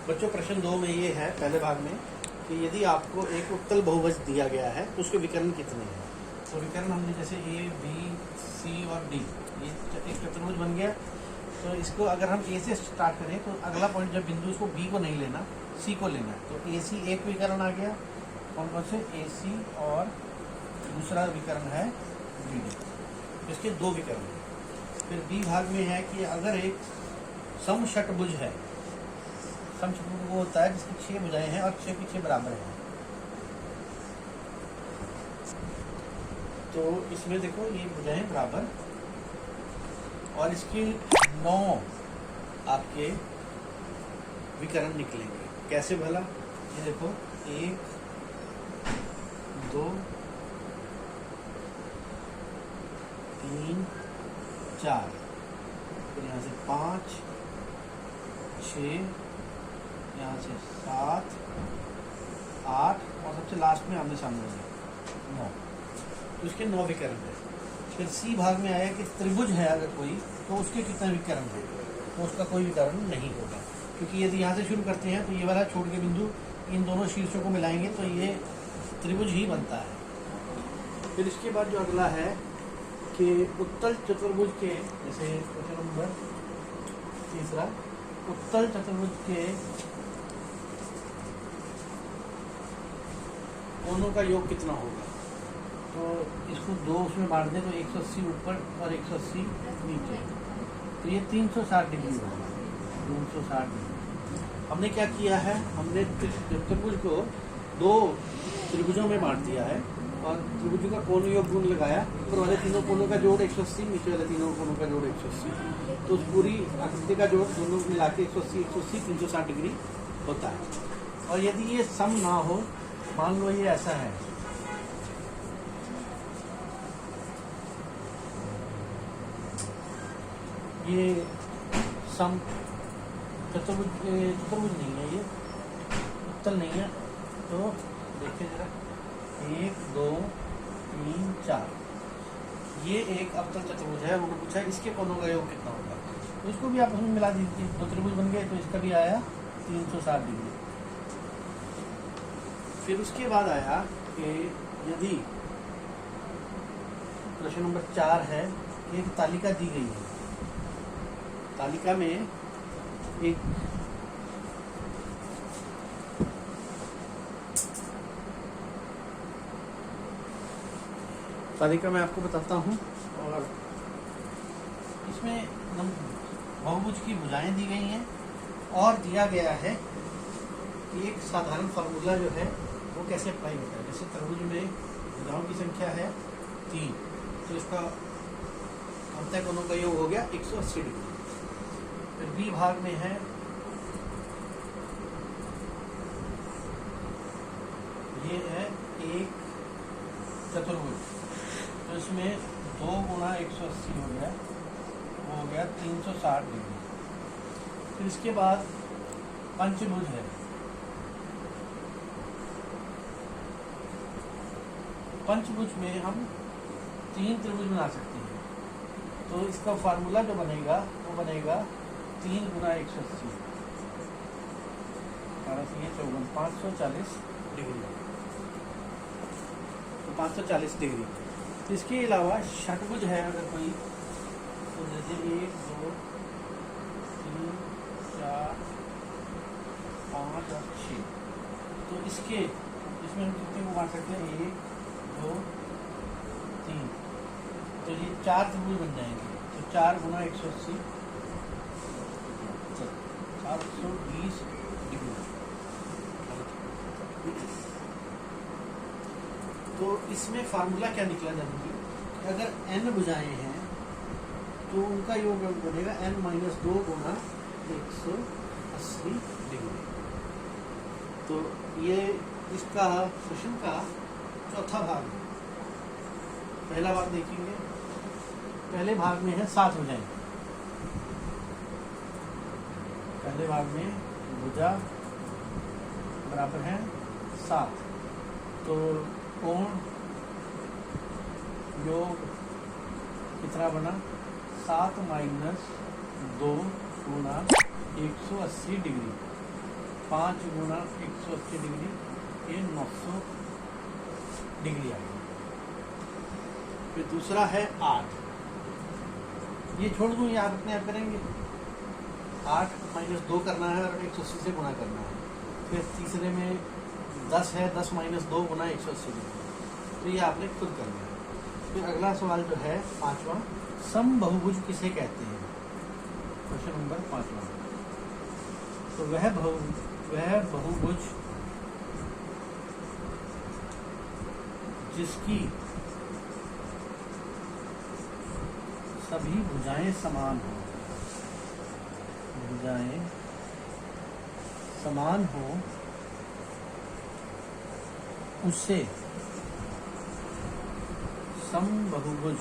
बच्चों प्रश्न 2 में ये है पहले भाग में कि यदि आपको एक उत्तल बहुभुज दिया गया है तो उसके विकर्ण कितने हैं। तो विकर्ण हमने जैसे ए बी सी और डी, ये एक चतुर्भुज बन गया। तो इसको अगर हम ए से स्टार्ट करें तो अगला पॉइंट जब बिंदु उसको बी को नहीं लेना, सी को लेना है। तो ए सी एक विकर्ण आ गया, कौन कौन से, ए सी, और दूसरा विकर्ण है बी डी। इसके 2 विकर्ण हैं। फिर बी भाग में है कि अगर एक समषटभुज है, समषटभुज वो होता है जिसकी 6 भुजाएं हैं और 6 पीछे बराबर हैं। तो इसमें देखो ये भुजाएं बराबर और इसकी 9 आपके विकर्ण निकलेंगे। कैसे भला, ये देखो 1 2 3 4, फिर यहाँ से 5 6, यहाँ से 7 8 और सबसे लास्ट में आमने सामने 9। तो इसके 9 विकर्ण है। फिर सी भाग में आया कि त्रिभुज है अगर कोई, तो उसके कितने विकर्ण है। तो उसका कोई विकर्ण नहीं होगा, क्योंकि यदि यहाँ से शुरू करते हैं तो ये वाला छोड़ के बिंदु इन दोनों शीर्षों को मिलाएंगे तो ये त्रिभुज ही बनता है। फिर इसके बाद जो अगला है कि उत्तल चतुर्भुज के, जैसे क्वेश्चन नंबर 3, उत्तल चतुर्भुज के कोणों का योग कितना होगा। तो इसको 2 उसमें बांट दें तो 180 ऊपर और 180 नीचे, तो ये 360 डिग्री होगा। 360 डिग्री। हमने क्या किया है, हमने चतुर्भुज को 2 त्रिभुजों में बांट दिया है और त्रिभुजों का कोण योग गुण लगाया। ऊपर वाले तीनों कोणों का जोड़ 180, नीचे वाले तीनों कोणों का जोड़ 180, तो उस पूरी आकृति का जोड़ दोनों मिला के 180 180 360 डिग्री होता है। और यदि ये सम ना हो, मान लो ये ऐसा है, ये सम चतुर्भुज नहीं है, ये उत्तल नहीं है। तो देखिए जरा, 1 2 3 4, ये एक अवतल चतुर्भुज है। उन्होंने पूछा इसके कोणों का योग कितना होगा, तो इसको भी आप उसमें मिला दीजिए। 2 त्रिभुज बन गए तो इसका भी आया 360 डिग्री। फिर उसके बाद आया कि यदि प्रश्न नंबर 4 है, एक तालिका दी गई है, तालिका में एक तालिका मैं आपको बताता हूँ, और इसमें बहुभुज की भुजाएं दी गई हैं और दिया गया है कि एक साधारण फार्मूला जो है वो कैसे अप्लाई होता है। जैसे त्रिभुज में भुजाओं की संख्या है 3, तो इसका अंतः कोणों का योग हो गया 180 डिग्री। फिर बी भाग में है, ये है एक चतुर्भुज, तो इसमें 2 गुणा 180 हो गया, वो हो गया 360 डिग्री। फिर इसके बाद पंचभुज है, पंचभुज में हम 3 त्रिभुज बना सकते हैं। तो इसका फार्मूला जो बनेगा वो बनेगा 3 गुणा 180, 540 डिग्री, तो 540 डिग्री। इसके अलावा षटभुज है अगर कोई, तो जैसे 1 2 3 4 5 और 6, तो इसमें हम कितने को बांट सकते हैं, 1 2 3, तो ये 4 त्रिभुज बन जाएंगे। तो 4 गुणा 180, 420 डिग्री। तो इसमें फार्मूला क्या निकला जाएगी, अगर n भुजाएं हैं तो उनका योग बनेगा n-2 गुणा 180 डिग्री। तो ये इसका प्रश्न का चौथा भाग है। पहला भाग देखेंगे, पहले भाग में है 7 भुजाएं। पहले भाग में भुजा बराबर है 7, तो कोण योग कितना बना, 7 - 2 गुणा 180 डिग्री। 5 गुना 180 डिग्री, ये 900 डिग्री आएगा। फिर दूसरा है 8, ये छोड़ दूँ, ये आप अपने आप करेंगे। 8 माइनस 2 करना है और 180 से गुना करना है। फिर तीसरे में 10 है, 10 माइनस 2 गुना 180 डिग्री, तो ये आपने खुद करना है। फिर अगला सवाल जो है 5वां, समबहुभुज किसे कहते हैं? क्वेश्चन नंबर 5वां। तो वह बहुभुज जिसकी सभी भुजाएं समान हो, भुजाएं समान हो, उसे समबहुभुज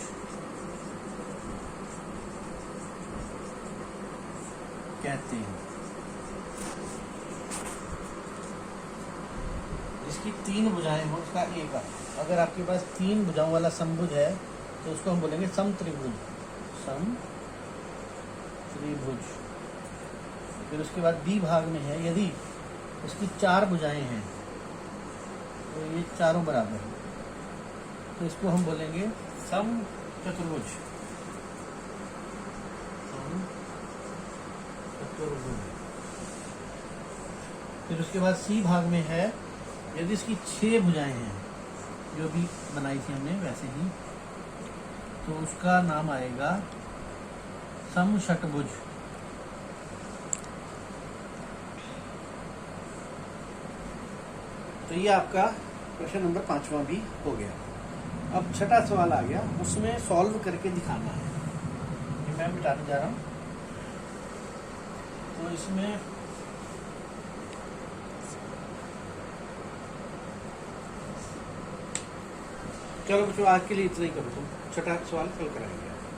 कहते हैं। जिसकी 3 भुजाएं हो, उसका एक, अगर आपके पास 3 भुजाओं वाला समभुज है तो उसको हम बोलेंगे समत्रिभुज, समत्रिभुज। फिर उसके बाद बी भाग में है, यदि उसकी 4 भुजाएं हैं तो ये चारों बराबर है, तो इसको हम बोलेंगे समचतुर्भुज, समचतुर्भुज। फिर उसके बाद सी भाग में है, यदि इसकी 6 भुजाएं हैं, जो भी बनाई थी हमने वैसे ही, तो उसका नाम आएगा समषटभुज। तो ये आपका क्वेश्चन नंबर 5वां भी हो गया। अब छठा सवाल आ गया, उसमें सॉल्व करके दिखाना है। ये मैं मिटाने जा रहा हूँ। तो इसमें चलो बच्चों, आज के लिए इतना ही करो, तुम छठा सवाल कल कराएंगे।